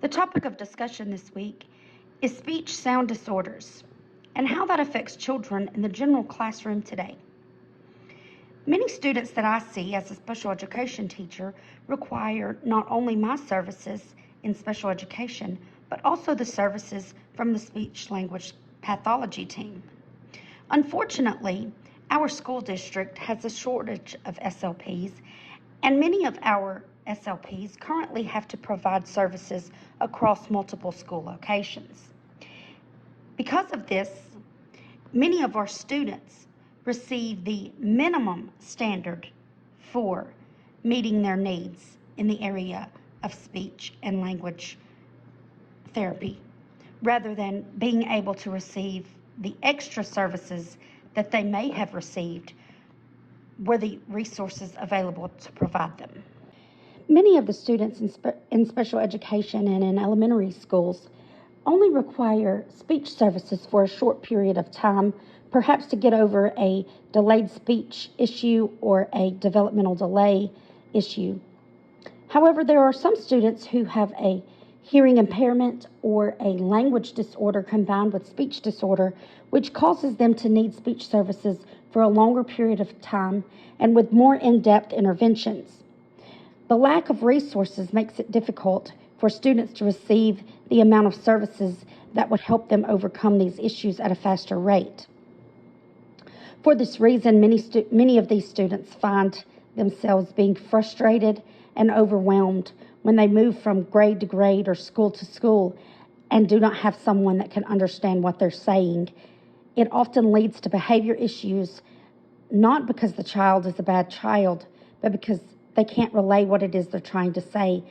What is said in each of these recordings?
The topic of discussion this week is speech sound disorders and how that affects children in the general classroom today. Many students that I see as a special education teacher require not only my services in special education, but also the services from the speech language pathology team. Unfortunately, our school district has a shortage of SLPs, and many of our SLPs currently have to provide services across multiple school locations. Because of this, many of our students receive the minimum standard for meeting their needs in the area of speech and language therapy, rather than being able to receive the extra services that they may have received were the resources available to provide them. Many of the students in special education and in elementary schools only require speech services for a short period of time, perhaps to get over a delayed speech issue or a developmental delay issue. However, there are some students who have a hearing impairment or a language disorder combined with speech disorder, which causes them to need speech services for a longer period of time and with more in-depth interventions. The lack of resources makes it difficult for students to receive the amount of services that would help them overcome these issues at a faster rate. For this reason, many of these students find themselves being frustrated and overwhelmed when they move from grade to grade or school to school and do not have someone that can understand what they're saying. It often leads to behavior issues, not because the child is a bad child, but because they can't relay what it is they're trying to say,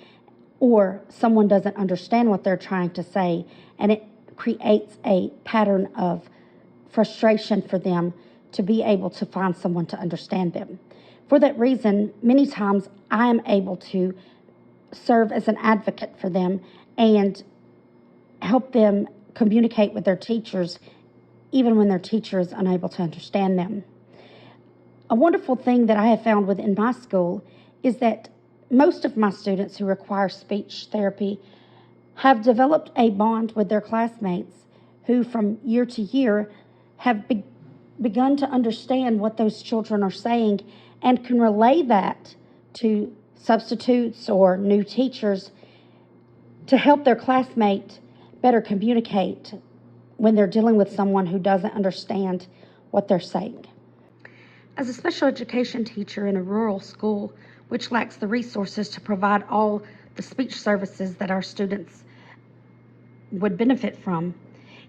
or someone doesn't understand what they're trying to say, and it creates a pattern of frustration for them to be able to find someone to understand them. For that reason, many times I am able to serve as an advocate for them and help them communicate with their teachers, even when their teacher is unable to understand them. A wonderful thing that I have found within my school is that most of my students who require speech therapy have developed a bond with their classmates who, from year to year, have begun to understand what those children are saying and can relay that to substitutes or new teachers to help their classmate better communicate when they're dealing with someone who doesn't understand what they're saying. As a special education teacher in a rural school which lacks the resources to provide all the speech services that our students would benefit from,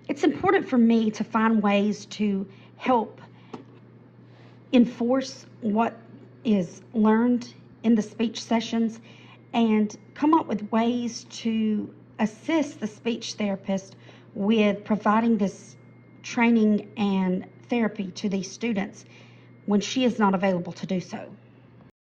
it's important for me to find ways to help enforce what is learned in the speech sessions and come up with ways to assist the speech therapist with providing this training and therapy to these students when she is not available to do so.